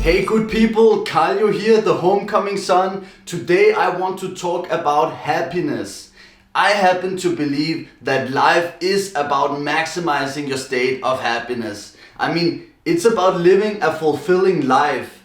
Hey good people, Kalyo here, the homecoming son. Today I want to talk about happiness. I happen to believe that life is about maximizing your state of happiness. It's about living a fulfilling life.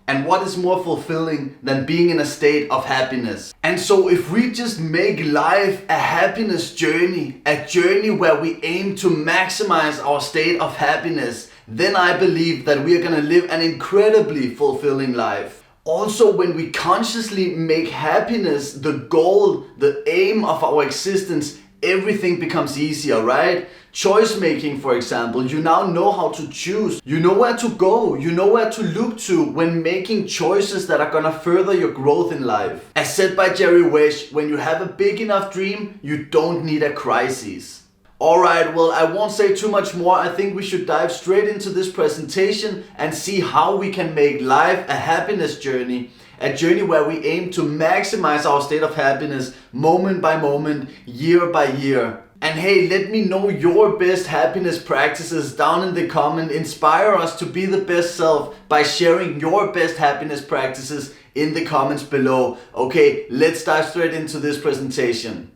And what is more fulfilling than being in a state of happiness? And so, if we just make life a happiness journey, a journey where we aim to maximize our state of happiness, then I believe that we are gonna live an incredibly fulfilling life. Also, when we consciously make happiness the goal, the aim of our existence, everything becomes easier, right? Choice making, for example, you now know how to choose. You know where to go, you know where to look to when making choices that are gonna further your growth in life. As said by Jerry Wish, when you have a big enough dream, you don't need a crisis. Alright, well, I won't say too much more. I think we should dive straight into this presentation and see how we can make life a happiness journey. A journey where we aim to maximize our state of happiness moment by moment, year by year. And hey, let me know your best happiness practices down in the comment. Inspire us to be the best self by sharing your best happiness practices in the comments below. Okay, let's dive straight into this presentation.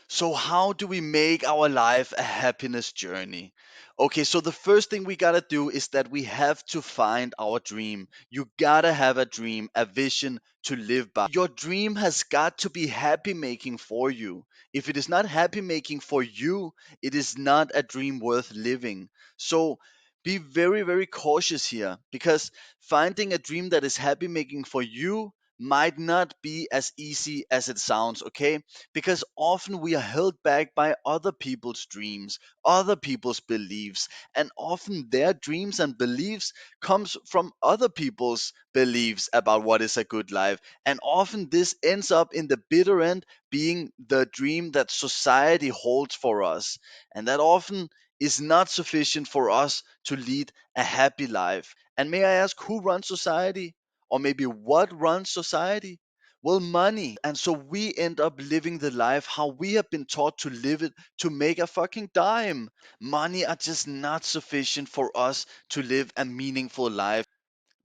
So, how do we make our life a happiness journey? Okay, so the first thing we gotta do is that we have to find our dream. You gotta have a dream, a vision to live by. Your dream has got to be happy making for you. If it is not happy making for you, it is not a dream worth living. So, be very, very cautious here because finding a dream that is happy making for you might not be as easy as it sounds, okay? Because often we are held back by other people's dreams, other people's beliefs, and often their dreams and beliefs comes from other people's beliefs about what is a good life. And often this ends up in the bitter end being the dream that society holds for us. And that often is not sufficient for us to lead a happy life. And may I ask, who runs society? Or maybe what runs society? Well, money. And so we end up living the life how we have been taught to live it to make a fucking dime. Money are just not sufficient for us to live a meaningful life.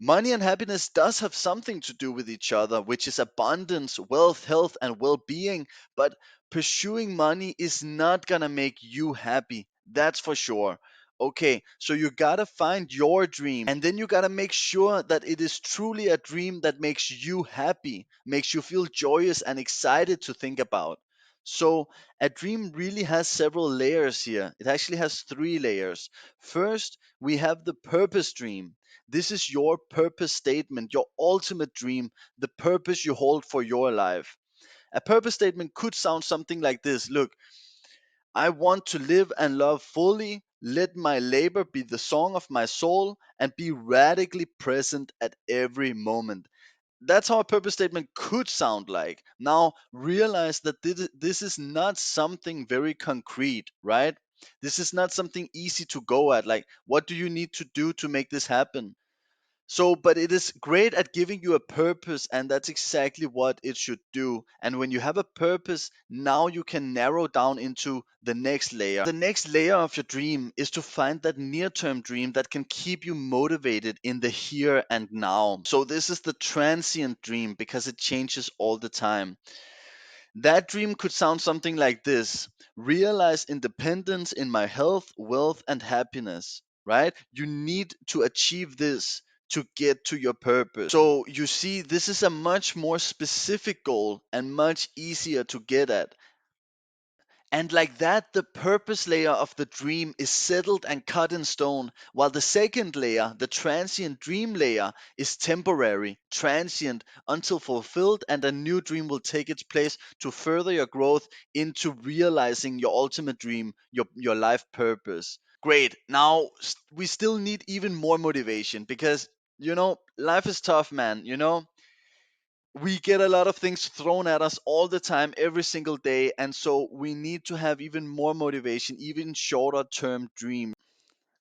Money and happiness does have something to do with each other, which is abundance, wealth, health, and well-being. But pursuing money is not gonna make you happy. That's for sure. Okay, so you gotta find your dream, and then you gotta make sure that it is truly a dream that makes you happy, makes you feel joyous and excited to think about. So, a dream really has several layers here. It actually has three layers. First, we have the purpose dream. This is your purpose statement, your ultimate dream, the purpose you hold for your life. A purpose statement could sound something like this. Look, I want to live and love fully, let my labor be the song of my soul, and be radically present at every moment. That's how a purpose statement could sound like. Now, realize that this is not something very concrete, right? This is not something easy to go at. Like, what do you need to do to make this happen? So, but it is great at giving you a purpose, and that's exactly what it should do. And when you have a purpose, now you can narrow down into the next layer. The next layer of your dream is to find that near term dream that can keep you motivated in the here and now. So, this is the transient dream because it changes all the time. That dream could sound something like this: realize independence in my health, wealth, and happiness, right? You need to achieve this to get to your purpose. So, you see, this is a much more specific goal and much easier to get at. And like that, the purpose layer of the dream is settled and cut in stone, while the second layer, the transient dream layer, is temporary, transient, until fulfilled, and a new dream will take its place to further your growth into realizing your ultimate dream, your life purpose. Great. Now, we still need even more motivation because, life is tough, man. We get a lot of things thrown at us all the time, every single day, and so we need to have even more motivation, even shorter term dreams.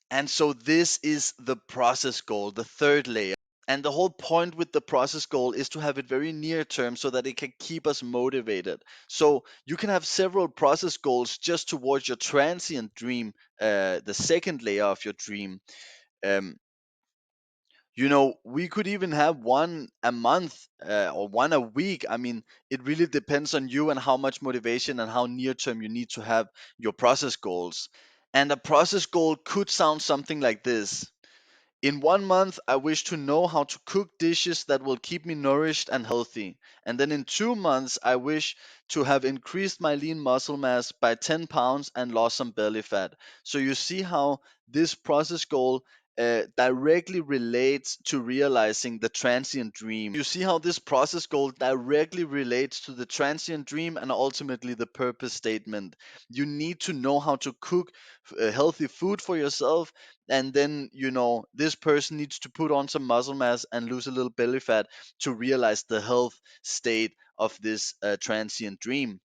And so this is the process goal, the third layer. And the whole point with the process goal is to have it very near term so that it can keep us motivated. So you can have several process goals just towards your transient dream, the second layer of your dream. Um, We could even have one a month or one a week. I mean, it really depends on you and how much motivation and how near term you need to have your process goals. And a process goal could sound something like this. In 1 month, I wish to know how to cook dishes that will keep me nourished and healthy. And then in 2 months, I wish to have increased my lean muscle mass by 10 pounds and lost some belly fat. So you see how this process goal directly relates to realizing the transient dream. You see how this process goal directly relates to the transient dream and ultimately the purpose statement. You need to know how to cook healthy food for yourself, and then this person needs to put on some muscle mass and lose a little belly fat to realize the health state of this transient dream.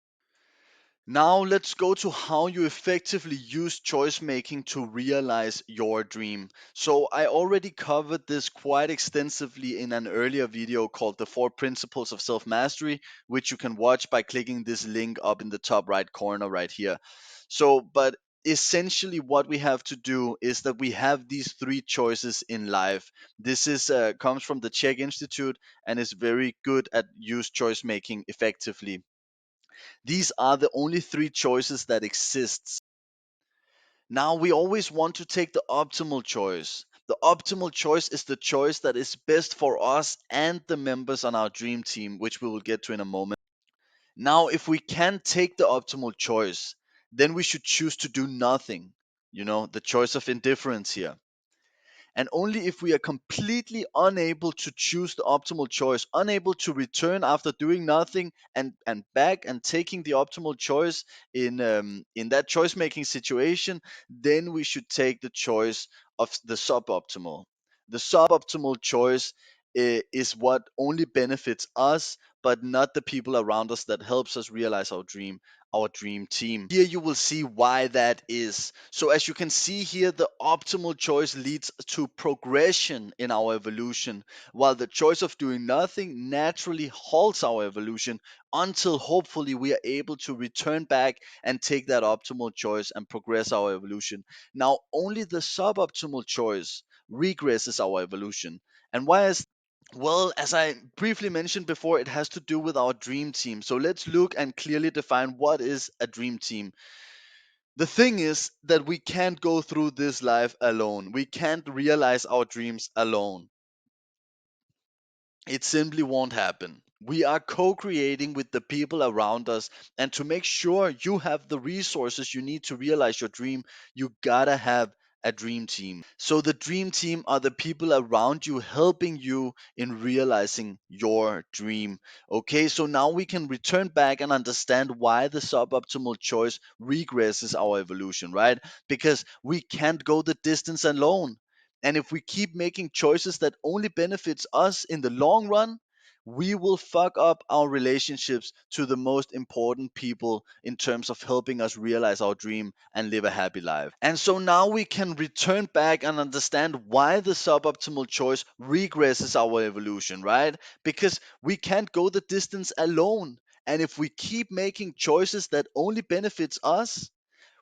Now let's go to how you effectively use choice making to realize your dream. So I already covered this quite extensively in an earlier video called the 4 principles of self mastery, which you can watch by clicking this link up in the top right corner right here. But essentially what we have to do is that we have these three choices in life. This is comes from the Czech Institute and is very good at use choice making effectively. These are the only three choices that exists. Now we always want to take the optimal choice. The optimal choice is the choice that is best for us and the members on our dream team, which we will get to in a moment. Now, if we can take the optimal choice, then we should choose to do nothing. The choice of indifference here. And only if we are completely unable to choose the optimal choice, unable to return after doing nothing and back and taking the optimal choice in that choice making situation, then we should take the choice of the suboptimal. The suboptimal choice is what only benefits us, but not the people around us that helps us realize our dream team. Here you will see why that is. So as you can see here, the optimal choice leads to progression in our evolution, while the choice of doing nothing naturally halts our evolution until hopefully we are able to return back and take that optimal choice and progress our evolution. Now, only the suboptimal choice regresses our evolution. And why is well, as I briefly mentioned before, it has to do with our dream team. So let's look and clearly define what is a dream team. The thing is that we can't go through this life alone. We can't realize our dreams alone. It simply won't happen. We are co creating with the people around us. And to make sure you have the resources you need to realize your dream, you gotta have a dream team. So, the dream team are the people around you helping you in realizing your dream. Okay, so now we can return back and understand why the suboptimal choice regresses our evolution, right? Because we can't go the distance alone. And if we keep making choices that only benefits us in the long run, we will fuck up our relationships to the most important people in terms of helping us realize our dream and live a happy life. And so now we can return back and understand why the suboptimal choice regresses our evolution, right? Because we can't go the distance alone. And if we keep making choices that only benefits us,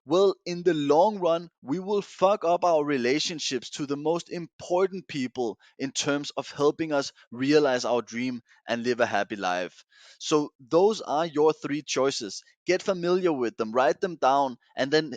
well, in the long run, we will fuck up our relationships to the most important people in terms of helping us realize our dream and live a happy life. So, those are your three choices. Get familiar with them, write them down, and then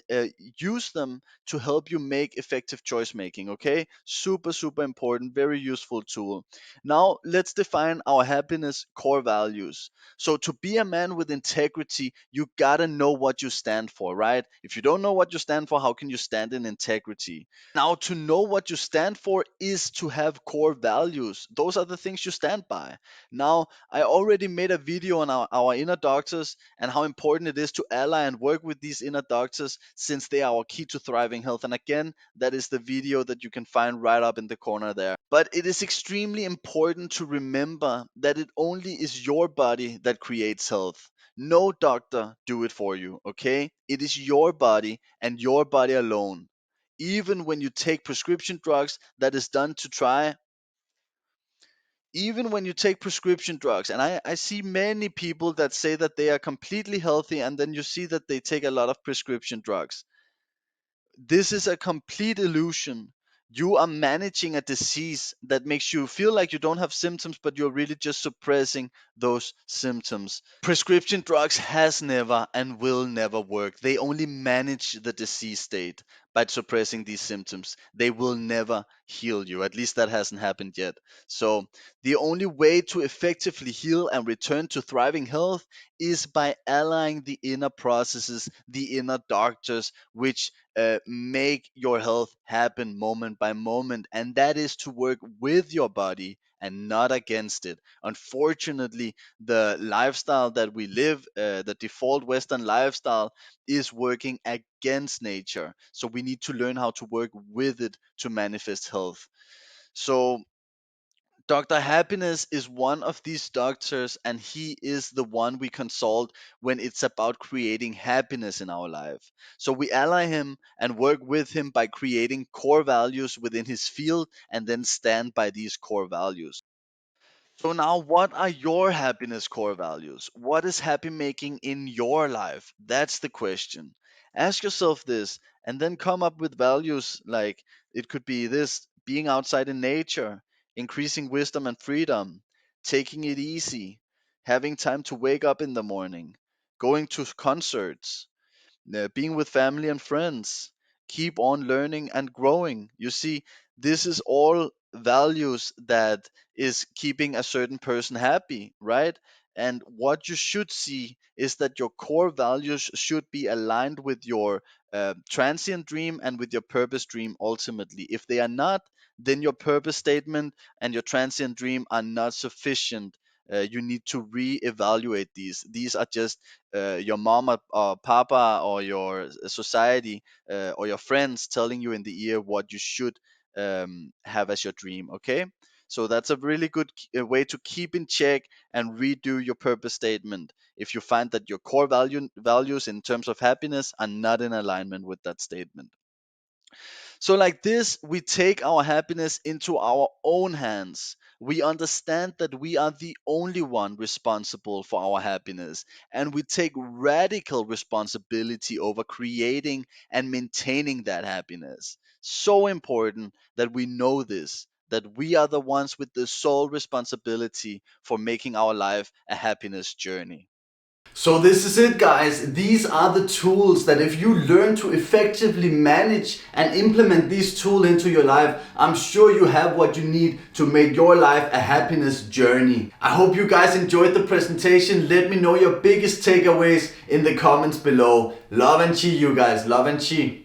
use them to help you make effective choice making. Okay? Super, super important, very useful tool. Now, let's define our happiness core values. So to be a man with integrity, you gotta know what you stand for, right? If you don't know what you stand for, how can you stand in integrity? Now, to know what you stand for is to have core values. Those are the things you stand by. Now, I already made a video on our inner doctors and how important it is to ally and work with these inner doctors since they are our key to thriving health. And again, that is the video that you can find right up in the corner there. But it is extremely important to remember that it only is your body that creates health. No doctor do it for you, okay? It is your body and your body alone. Even when you take prescription drugs, that is done to try. Even when you take prescription drugs, and I see many people that say that they are completely healthy, and then you see that they take a lot of prescription drugs. This is a complete illusion. You are managing a disease that makes you feel like you don't have symptoms, but you're really just suppressing those symptoms. Prescription drugs has never and will never work. They only manage the disease state by suppressing these symptoms. They will never heal you. At least that hasn't happened yet. So the only way to effectively heal and return to thriving health is by allying the inner processes, the inner doctors, which make your health happen moment by moment. And that is to work with your body and not against it. Unfortunately, the lifestyle that we live, the default Western lifestyle, is working against nature. So we need to learn how to work with it to manifest health. So Dr. Happiness is one of these doctors, and he is the one we consult when it's about creating happiness in our life. So we ally him and work with him by creating core values within his field and then stand by these core values. So now, what are your happiness core values? What is happy making in your life? That's the question. Ask yourself this and then come up with values like it could be this: being outside in nature, increasing wisdom and freedom, taking it easy, having time to wake up in the morning, going to concerts, being with family and friends, keep on learning and growing. You see, this is all values that is keeping a certain person happy, right? And what you should see is that your core values should be aligned with your transient dream and with your purpose dream ultimately. If they are not, then your purpose statement and your transient dream are not sufficient. You need to re-evaluate these. These are just your mom or papa or your society or your friends telling you in the ear what you should have as your dream. Okay, so that's a really good way to keep in check and redo your purpose statement if you find that your core values in terms of happiness are not in alignment with that statement. So, like this, we take our happiness into our own hands. We understand that we are the only one responsible for our happiness, and we take radical responsibility over creating and maintaining that happiness. So important that we know this, that we are the ones with the sole responsibility for making our life a happiness journey. So this is it, guys. These are the tools that if you learn to effectively manage and implement these tools into your life, I'm sure you have what you need to make your life a happiness journey. I hope you guys enjoyed the presentation. Let me know your biggest takeaways in the comments below. Love and chi, you guys. Love and chi.